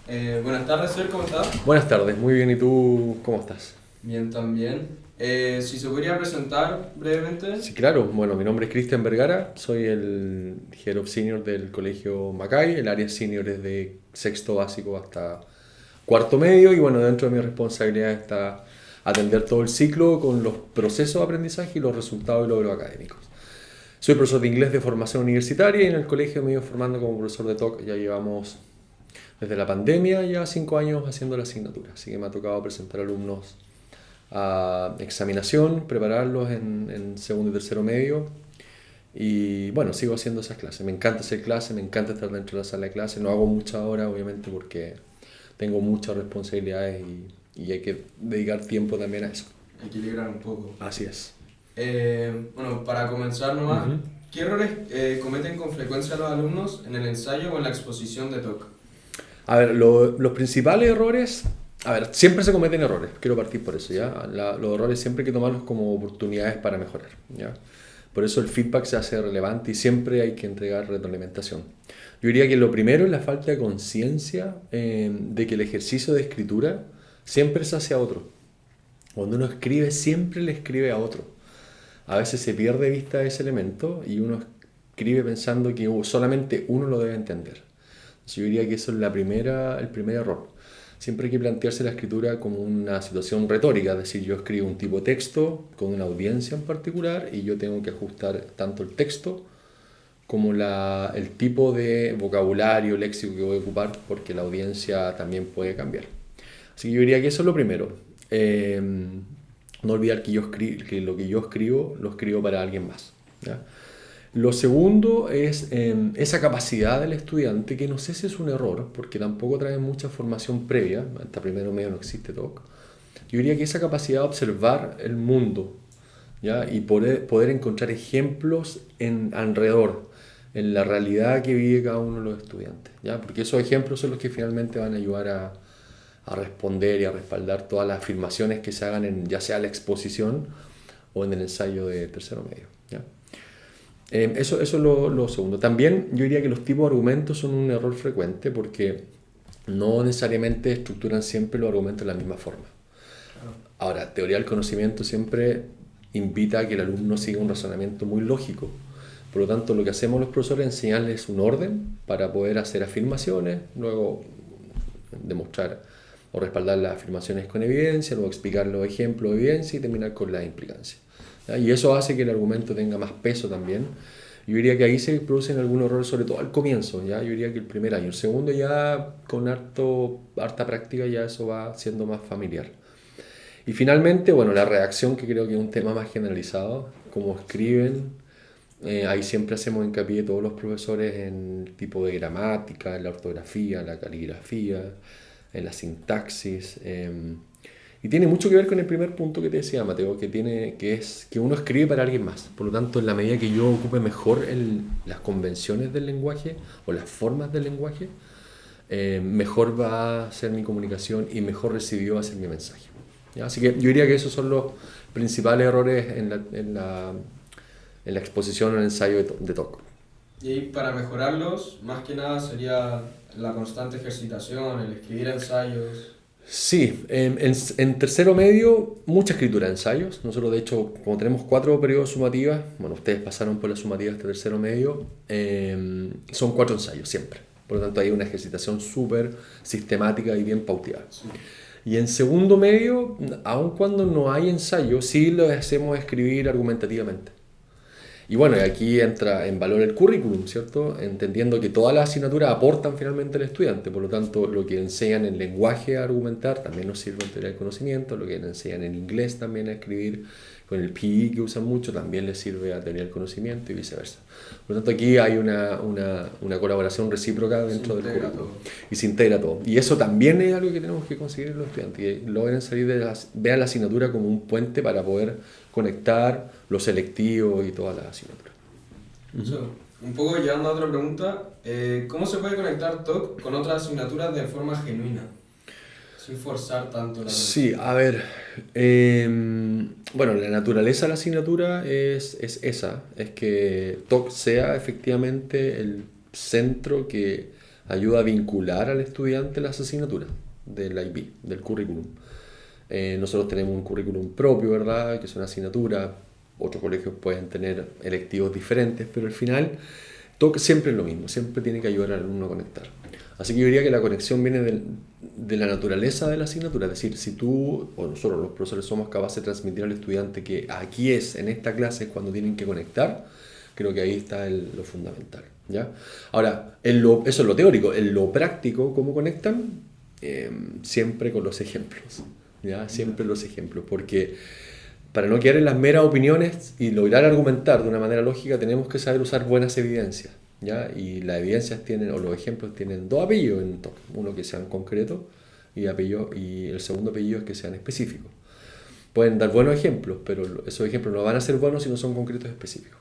Buenas tardes, Ser, ¿cómo estás? Buenas tardes, muy bien. ¿Y tú cómo estás? Bien, también. Si se podría presentar brevemente. Sí, claro. Bueno, mi nombre es Cristian Vergara, soy el Head of Senior del Colegio Macay. El área senior es de sexto básico hasta cuarto medio y bueno, dentro de mi responsabilidad está atender todo el ciclo con los procesos de aprendizaje y los resultados y logros académicos. Soy profesor de inglés de formación universitaria y en el colegio me he ido formando como profesor de TOC. Ya llevamos desde la pandemia ya 5 años haciendo la asignatura, así que me ha tocado presentar alumnos a examinación, prepararlos en segundo y tercero medio. Y bueno, sigo haciendo esas clases. Me encanta hacer clases, me encanta estar dentro de la sala de clases. No hago muchas horas, obviamente, porque tengo muchas responsabilidades y hay que dedicar tiempo también a eso. Equilibrar un poco. Así es. Bueno, para comenzar nomás, Ujú. ¿qué errores cometen con frecuencia los alumnos en el ensayo o en la exposición de TOC? A ver, los principales errores, a ver, siempre se cometen errores, quiero partir por eso, ¿ya? Los errores siempre hay que tomarlos como oportunidades para mejorar, ¿ya? Por eso el feedback se hace relevante y siempre hay que entregar retroalimentación. Yo diría que lo primero es la falta de conciencia de que el ejercicio de escritura siempre es hacia otro. Cuando uno escribe, siempre le escribe a otro. A veces se pierde de vista ese elemento y uno escribe pensando que solamente uno lo debe entender. Yo diría que eso es el primer error. Siempre hay que plantearse la escritura como una situación retórica, es decir, yo escribo un tipo de texto con una audiencia en particular y yo tengo que ajustar tanto el texto como el tipo de vocabulario, léxico que voy a ocupar, porque la audiencia también puede cambiar. Así que yo diría que eso es lo primero. Eh, no olvidar que lo que yo escribo lo escribo para alguien más, ¿ya? Lo segundo es esa capacidad del estudiante, que no sé si es un error, porque tampoco trae mucha formación previa, hasta primero medio no existe TOC. Yo diría que esa capacidad de observar el mundo, ¿ya? Y poder encontrar ejemplos alrededor, en la realidad que vive cada uno de los estudiantes, ¿ya? Porque esos ejemplos son los que finalmente van a ayudar a responder y a respaldar todas las afirmaciones que se hagan ya sea la exposición o en el ensayo de tercero medio, ¿ya? Eso es lo segundo. También yo diría que los tipos de argumentos son un error frecuente porque no necesariamente estructuran siempre los argumentos de la misma forma. Claro. Ahora, teoría del conocimiento siempre invita a que el alumno siga un razonamiento muy lógico. Por lo tanto, lo que hacemos los profesores es enseñarles un orden para poder hacer afirmaciones, luego demostrar o respaldar las afirmaciones con evidencia, luego explicar los ejemplos de evidencia y terminar con la implicancia, ¿ya? Y eso hace que el argumento tenga más peso también. Yo diría que ahí se producen algunos errores, sobre todo al comienzo, ¿ya? Yo diría que el primer año. El segundo ya con harta práctica ya eso va siendo más familiar. Y finalmente, bueno, la redacción, que creo que es un tema más generalizado, cómo escriben. Ahí siempre hacemos hincapié todos los profesores en el tipo de gramática, en la ortografía, la caligrafía, en la sintaxis. Y tiene mucho que ver con el primer punto que te decía, Mateo, que es que uno escribe para alguien más. Por lo tanto, en la medida que yo ocupe mejor las convenciones del lenguaje o las formas del lenguaje, mejor va a ser mi comunicación y mejor recibido va a ser mi mensaje, ¿ya? Así que yo diría que esos son los principales errores en la exposición o en el ensayo de TOC. Y para mejorarlos, más que nada sería la constante ejercitación, el escribir ensayos. Sí, en tercero medio, mucha escritura de ensayos. Nosotros, de hecho, como tenemos 4 periodos sumativas, bueno, ustedes pasaron por la sumativa hasta tercero medio, son 4 ensayos siempre. Por lo tanto, hay una ejercitación súper sistemática y bien pauteada. Sí. Y en segundo medio, aun cuando no hay ensayo, sí lo hacemos escribir argumentativamente. Y bueno, y aquí entra en valor el currículum, ¿cierto? Entendiendo que todas las asignaturas aportan finalmente al estudiante, por lo tanto, lo que enseñan en lenguaje a argumentar también nos sirve en teoría del conocimiento, lo que enseñan en inglés también a escribir, con el PE que usan mucho también les sirve a teoría del conocimiento y viceversa. Por lo tanto, aquí hay una colaboración recíproca Se dentro del integra currículum todo. y se integra todo. Y eso también es algo que tenemos que conseguir en los estudiantes, que logren salir vean la asignatura como un puente para poder conectar los selectivos y todas las asignaturas. So, un poco llegando a otra pregunta, ¿cómo se puede conectar TOC con otras asignaturas de forma genuina, sin forzar tanto la Sí, conexión? a ver, bueno, la naturaleza de la asignatura es esa, es que TOC sea efectivamente el centro que ayuda a vincular al estudiante las asignaturas del IB, del currículum. Nosotros tenemos un currículum propio, ¿verdad? Que es una asignatura. Otros colegios pueden tener electivos diferentes, pero al final siempre es lo mismo, siempre tiene que ayudar al alumno a conectar. Así que yo diría que la conexión viene de la naturaleza de la asignatura, es decir, si tú o nosotros los profesores somos capaces de transmitir al estudiante que aquí es, en esta clase es cuando tienen que conectar, creo que ahí está lo fundamental, ¿ya? Ahora, eso es lo teórico, en lo práctico, ¿cómo conectan? Siempre con los ejemplos, ¿ya? Siempre los ejemplos, porque para no quedar en las meras opiniones y lograr argumentar de una manera lógica, tenemos que saber usar buenas evidencias, ¿ya? Y las evidencias tienen, o los ejemplos tienen dos apellidos en TOC, uno que sean concretos y el segundo apellido es que sean específicos. Pueden dar buenos ejemplos, pero esos ejemplos no van a ser buenos si no son concretos y específicos.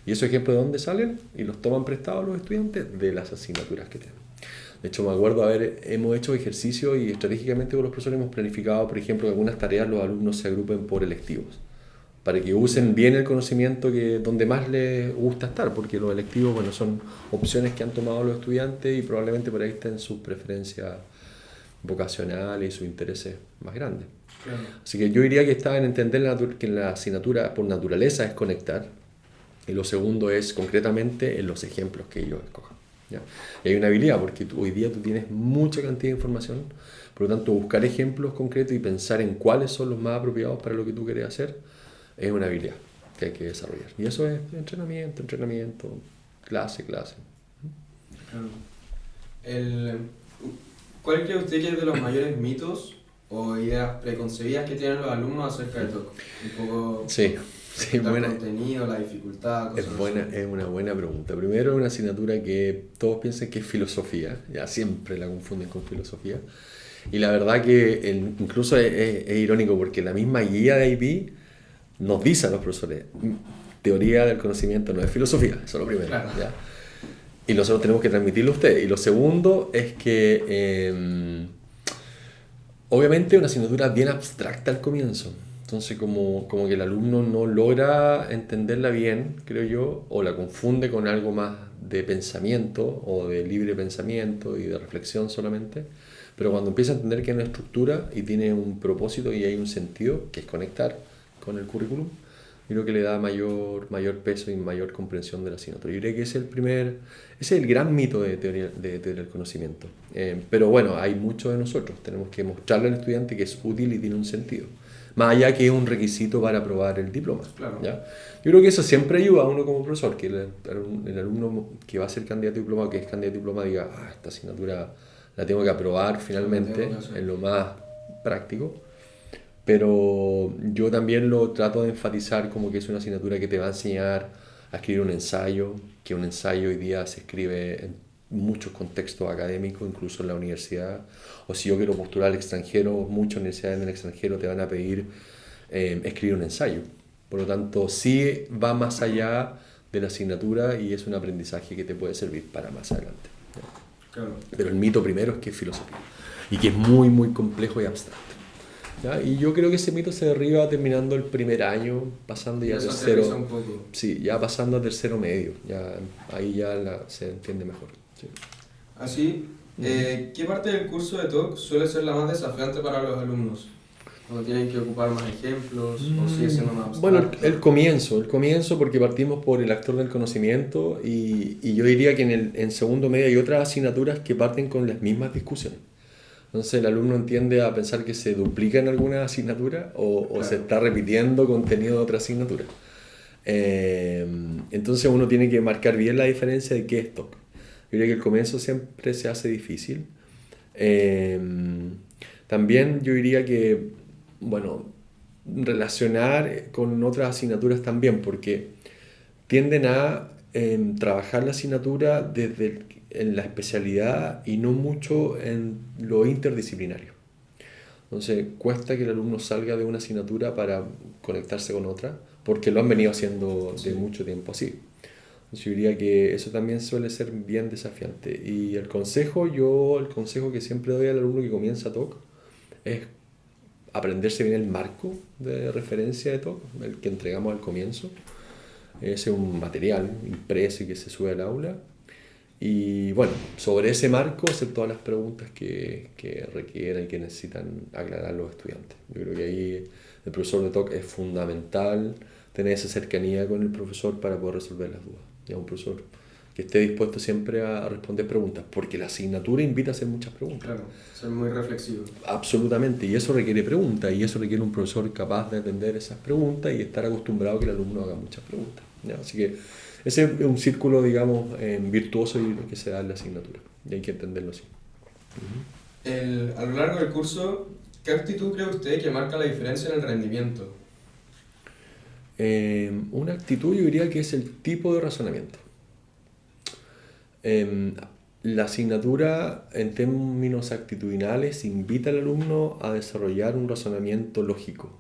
¿Y esos ejemplos de dónde salen? Y los toman prestados los estudiantes de las asignaturas que tienen. De hecho, me acuerdo, hemos hecho ejercicios y estratégicamente con los profesores hemos planificado, por ejemplo, que algunas tareas los alumnos se agrupen por electivos, para que usen bien el conocimiento donde más les gusta estar, porque los electivos, bueno, son opciones que han tomado los estudiantes y probablemente por ahí estén sus preferencias vocacionales y sus intereses más grandes. Claro. Así que yo diría que está en entender que la asignatura por naturaleza es conectar, y lo segundo es concretamente en los ejemplos que ellos escojan, ¿ya? Y hay una habilidad, porque hoy día tú tienes mucha cantidad de información, por lo tanto buscar ejemplos concretos y pensar en cuáles son los más apropiados para lo que tú quieres hacer es una habilidad que hay que desarrollar. Y eso es entrenamiento, clase. Claro. ¿Cuál cree usted que es de los mayores mitos o ideas preconcebidas que tienen los alumnos acerca de TOC? Un poco... Sí, el contenido, la dificultad, es una buena pregunta. Primero, es una asignatura que todos piensan que es filosofía, ya siempre la confunden con filosofía. Y la verdad que incluso es irónico porque la misma guía de IB nos dice a los profesores, teoría del conocimiento no es filosofía, eso es lo primero. Claro. ¿Ya? Y nosotros tenemos que transmitirlo a ustedes. Y lo segundo es que obviamente es una asignatura bien abstracta al comienzo. Entonces como que el alumno no logra entenderla bien, creo yo, o la confunde con algo más de pensamiento o de libre pensamiento y de reflexión solamente. Pero cuando empieza a entender que hay una estructura y tiene un propósito y hay un sentido, que es conectar con el currículum, creo que le da mayor peso y mayor comprensión de la asignatura. Yo creo que ese es el gran mito de teoría del conocimiento. Pero bueno, hay mucho de nosotros, tenemos que mostrarle al estudiante que es útil y tiene un sentido. Más allá que es un requisito para aprobar el diploma. Claro. ¿Ya? Yo creo que eso siempre ayuda a uno como profesor, que el alumno que va a ser candidato a diploma, que es candidato a diploma, diga, esta asignatura la tengo que aprobar finalmente, en lo más práctico. Pero yo también lo trato de enfatizar como que es una asignatura que te va a enseñar a escribir un ensayo, que un ensayo hoy día se escribe en muchos contextos académicos, incluso en la universidad. O si yo quiero postular al extranjero, muchas universidades en el extranjero te van a pedir escribir un ensayo. Por lo tanto, sí va más allá de la asignatura y es un aprendizaje que te puede servir para más adelante. Claro. Pero el mito primero es que es filosofía y que es muy, muy complejo y abstracto. ¿Ya? Y yo creo que ese mito se derriba terminando el primer año, pasando ya a tercero. Un poco. Sí, ya pasando a tercero medio, ahí ya se entiende mejor. Sí. Así, ¿qué parte del curso de TOC suele ser la más desafiante para los alumnos? ¿Cuando tienen que ocupar más ejemplos o sigue siendo más abstracto? Bueno, el comienzo, porque partimos por el actor del conocimiento y yo diría que en segundo medio hay otras asignaturas que parten con las mismas discusiones. Entonces el alumno entiende a pensar que se duplica en alguna asignatura o claro, se está repitiendo contenido de otra asignatura. Entonces uno tiene que marcar bien la diferencia de qué es TOC. Yo diría que el comienzo siempre se hace difícil. También yo diría que, bueno, relacionar con otras asignaturas también, porque tienden a trabajar la asignatura en la especialidad y no mucho en lo interdisciplinario. Entonces cuesta que el alumno salga de una asignatura para conectarse con otra, porque lo han venido haciendo de mucho tiempo así. Entonces yo diría que eso también suele ser bien desafiante. Y el consejo que siempre doy al alumno que comienza TOC es aprenderse bien el marco de referencia de TOC, el que entregamos al comienzo. Ese es un material impreso y que se sube al aula. Y bueno, sobre ese marco hacer todas las preguntas que requieran y que necesitan aclarar los estudiantes. Yo creo que ahí el profesor de TOC es fundamental tener esa cercanía con el profesor para poder resolver las dudas. Ya un profesor que esté dispuesto siempre a responder preguntas, porque la asignatura invita a hacer muchas preguntas. Claro, ser muy reflexivo. Absolutamente, y eso requiere preguntas, y eso requiere un profesor capaz de atender esas preguntas y estar acostumbrado a que el alumno haga muchas preguntas. ¿Ya? Así que ese es un círculo, digamos, virtuoso y que se da en la asignatura, y hay que entenderlo así. A lo largo del curso, ¿qué actitud cree usted que marca la diferencia en el rendimiento? Una actitud yo diría que es el tipo de razonamiento. La asignatura en términos actitudinales invita al alumno a desarrollar un razonamiento lógico.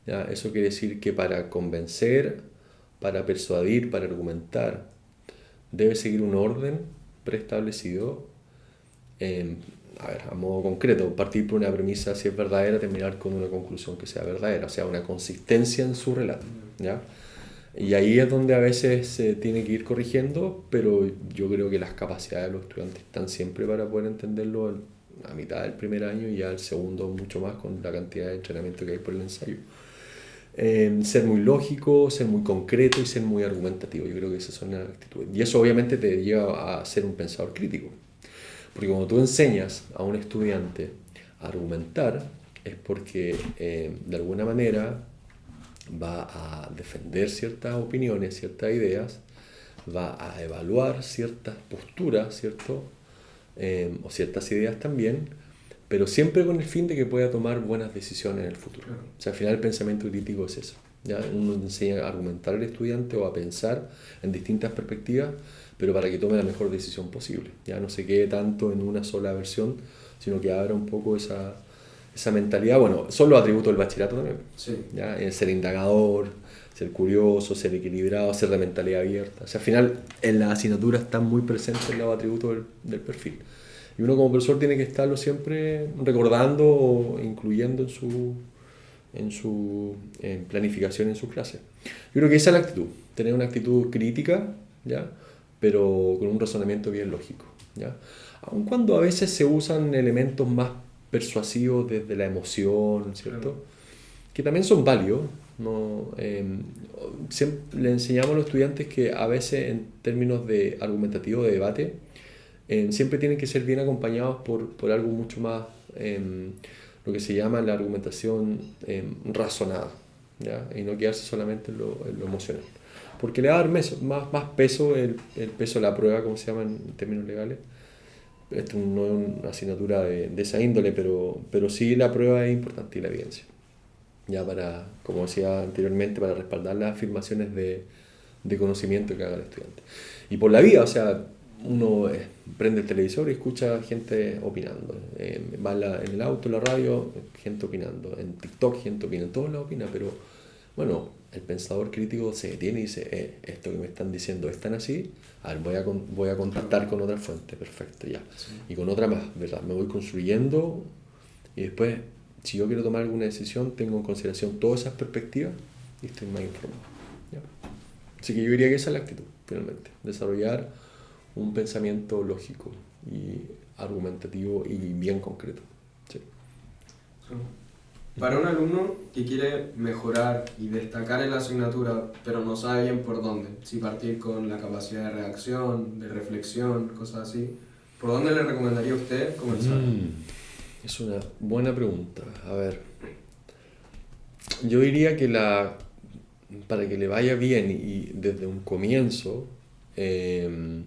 ¿Ya? Eso quiere decir que para convencer, para persuadir, para argumentar, debe seguir un orden preestablecido. A modo concreto, partir por una premisa si es verdadera, terminar con una conclusión que sea verdadera, o sea, una consistencia en su relato. ¿Ya? Y ahí es donde a veces se tiene que ir corrigiendo, pero yo creo que las capacidades de los estudiantes están siempre para poder entenderlo a mitad del primer año y ya al segundo mucho más con la cantidad de entrenamiento que hay por el ensayo. Ser muy lógico, ser muy concreto y ser muy argumentativo. Yo creo que esas son las actitudes. Y eso obviamente te lleva a ser un pensador crítico. Porque cuando tú enseñas a un estudiante a argumentar, es porque de alguna manera va a defender ciertas opiniones, ciertas ideas, va a evaluar ciertas posturas, ¿cierto? O ciertas ideas también, pero siempre con el fin de que pueda tomar buenas decisiones en el futuro. O sea, al final el pensamiento crítico es eso. ¿Ya? Uno enseña a argumentar al estudiante o a pensar en distintas perspectivas, pero para que tome la mejor decisión posible. Ya no se quede tanto en una sola versión, sino que abra un poco esa mentalidad. Bueno, son los atributos del bachillerato también. Sí. ¿Ya? Ser indagador, ser curioso, ser equilibrado, ser de mentalidad abierta. O sea, al final en la asignatura están muy presentes los atributos del perfil. Y uno como profesor tiene que estarlo siempre recordando o incluyendo en su planificación en sus clases. Yo creo que esa es la actitud, tener una actitud crítica, ¿ya? Pero con un razonamiento bien lógico. ¿Ya? Aun cuando a veces se usan elementos más persuasivos desde la emoción, ¿cierto? Claro. Que también son válidos. ¿No? Siempre le enseñamos a los estudiantes que a veces en términos de argumentativo, de debate, siempre tienen que ser bien acompañados por algo mucho más, lo que se llama la argumentación razonada, ¿ya? Y no quedarse solamente en lo emocional. Porque le va a dar más peso, el peso de la prueba, como se llama en términos legales. Esto no es una asignatura de esa índole, pero sí la prueba es importante y la evidencia. Ya para, como decía anteriormente, para respaldar las afirmaciones de conocimiento que haga el estudiante. Y por la vida, o sea, uno prende el televisor y escucha gente opinando. Va en el auto, en la radio, gente opinando. En TikTok, gente opina. En todos lados opina, pero bueno, el pensador crítico se detiene y dice, esto que me están diciendo es tan así, a ver, voy a contactar con otra fuente, perfecto, ya. Sí. Y con otra más, ¿verdad? Me voy construyendo y después, si yo quiero tomar alguna decisión, tengo en consideración todas esas perspectivas y estoy más informado. ¿Ya? Así que yo diría que esa es la actitud, finalmente. Desarrollar un pensamiento lógico y argumentativo y bien concreto. Sí. Para un alumno que quiere mejorar y destacar en la asignatura, pero no sabe bien por dónde, si partir con la capacidad de reacción, de reflexión, cosas así, ¿por dónde le recomendaría a usted comenzar? Es una buena pregunta. A ver, yo diría que para que le vaya bien y desde un comienzo, hay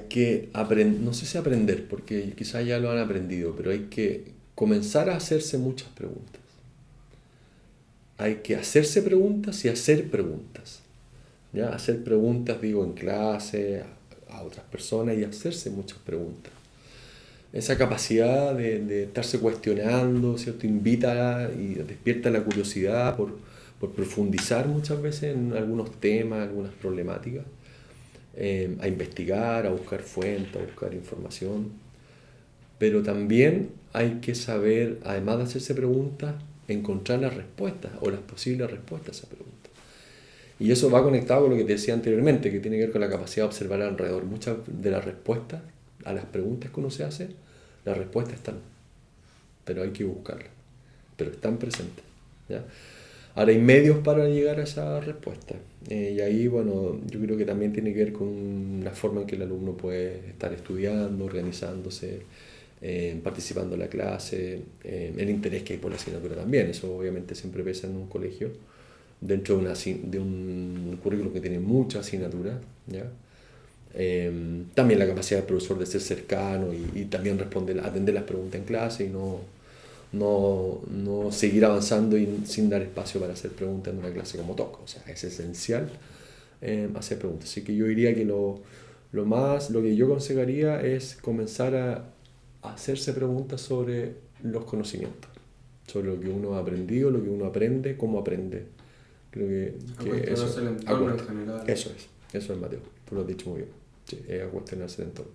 que aprender, no sé si aprender, porque quizás ya lo han aprendido, pero hay que comenzar a hacerse muchas preguntas. Hay que hacerse preguntas y hacer preguntas. ¿Ya? Hacer preguntas, digo, en clase, a otras personas y hacerse muchas preguntas. Esa capacidad de estarse cuestionando, ¿cierto? Invita y despierta la curiosidad por profundizar muchas veces en algunos temas, algunas problemáticas. A investigar, a buscar fuentes, a buscar información. Pero también hay que saber, además de hacerse preguntas, encontrar las respuestas o las posibles respuestas a esas preguntas. Y eso va conectado con lo que te decía anteriormente, que tiene que ver con la capacidad de observar alrededor. Muchas de las respuestas a las preguntas que uno se hace, las respuestas están, pero hay que buscarlas, pero están presentes, ¿ya? Ahora hay medios para llegar a esa respuesta. Y ahí, bueno, yo creo que también tiene que ver con la forma en que el alumno puede estar estudiando, organizándose, participando en la clase, el interés que hay por la asignatura también. Eso obviamente siempre pesa en un colegio, dentro de un currículum que tiene muchas asignaturas, ¿ya? También la capacidad del profesor de ser cercano y también atender las preguntas en clase y no seguir avanzando sin dar espacio para hacer preguntas en una clase como toca. O sea, es esencial hacer preguntas. Así que yo diría que lo que yo aconsejaría es comenzar a hacerse preguntas sobre los conocimientos, sobre lo que uno ha aprendido, lo que uno aprende, cómo aprende. Creo que eso, el entorno en general. eso es, Mateo, tú lo has dicho muy bien. Sí, es a cuestionarse el entorno.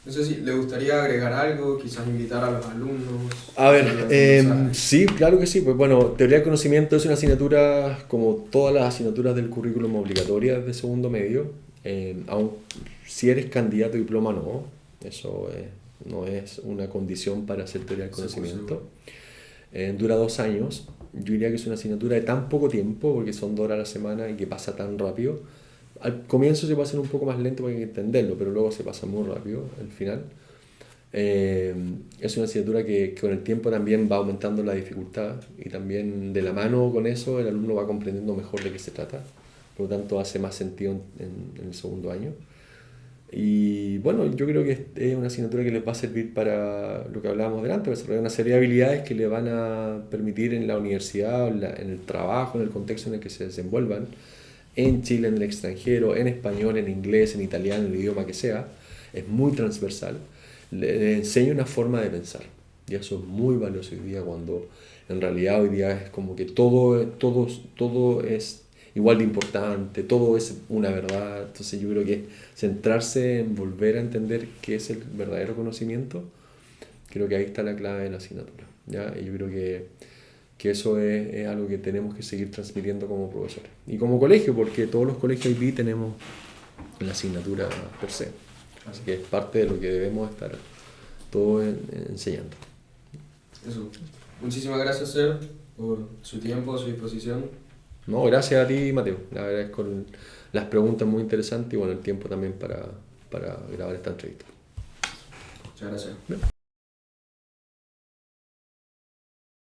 No sé si le gustaría agregar algo, quizás invitar a los alumnos. A ver, sí, claro que sí. Pues bueno, teoría del conocimiento es una asignatura como todas las asignaturas del currículum obligatorias de segundo medio. Aun si eres candidato a diploma, no. Eso no es una condición para hacer teoría del conocimiento. Dura 2 años. Yo diría que es una asignatura de tan poco tiempo, porque son 2 horas a la semana y que pasa tan rápido. Al comienzo se puede hacer un poco más lento porque hay que entenderlo, pero luego se pasa muy rápido al final. Es una asignatura que con el tiempo también va aumentando la dificultad y también de la mano con eso el alumno va comprendiendo mejor de qué se trata. Por lo tanto hace más sentido en el segundo año. Y bueno, yo creo que es una asignatura que les va a servir para lo que hablábamos delante, para desarrollar una serie de habilidades que le van a permitir en la universidad, en el trabajo, en el contexto en el que se desenvuelvan, en Chile, en el extranjero, en español, en inglés, en italiano, en el idioma que sea. Es muy transversal. Le enseña una forma de pensar. Y eso es muy valioso hoy día, cuando en realidad hoy día es como que todo es igual de importante, todo es una verdad. Entonces yo creo que centrarse en volver a entender qué es el verdadero conocimiento, creo que ahí está la clave de la asignatura, ¿ya? Y yo creo que eso es algo que tenemos que seguir transmitiendo como profesores. Y como colegio, porque todos los colegios IB tenemos la asignatura per se. Así que es parte de lo que debemos estar todos enseñando. Eso. Muchísimas gracias, Ser, por su tiempo, su disposición. No, gracias a ti, Mateo. La verdad es con las preguntas muy interesantes y bueno, el tiempo también para grabar esta entrevista. Muchas gracias. Bien.